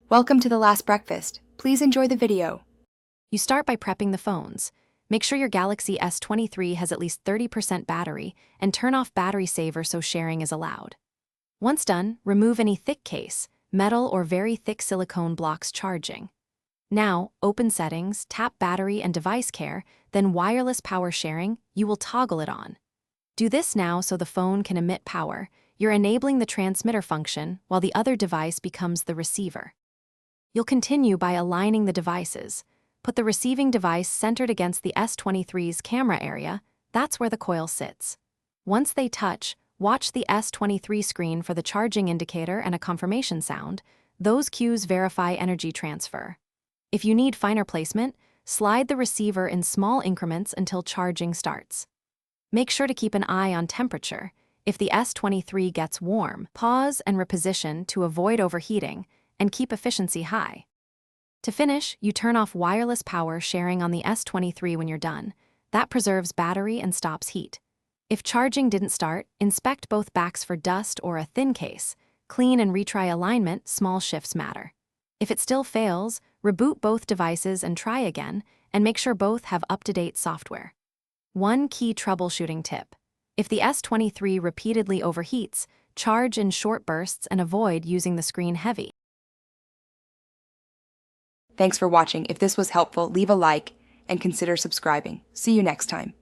Welcome to the last breakfast. Please enjoy the video. You start by prepping the phones. Make sure your Galaxy S23 has at least 30% battery and turn off battery saver so sharing is allowed. Once done, remove any thick case, metal or very thick silicone blocks charging. Now, open Settings, tap Battery and Device Care, then Wireless Power Sharing, you will toggle it on. Do this now so the phone can emit power. You're enabling the transmitter function while the other device becomes the receiver. You'll continue by aligning the devices. Put the receiving device centered against the S23's camera area, that's where the coil sits. Once they touch, watch the S23 screen for the charging indicator and a confirmation sound. Those cues verify energy transfer. If you need finer placement, slide the receiver in small increments until charging starts. Make sure to keep an eye on temperature. If the S23 gets warm, pause and reposition to avoid overheating and keep efficiency high. To finish, you turn off wireless power sharing on the S23 when you're done. That preserves battery and stops heat. If charging didn't start, inspect both backs for dust or a thin case. Clean and retry alignment, small shifts matter. If it still fails, reboot both devices and try again, and make sure both have up-to-date software. One key troubleshooting tip. If the S23 repeatedly overheats, charge in short bursts and avoid using the screen heavy. Thanks for watching. If this was helpful, leave a like and consider subscribing. See you next time.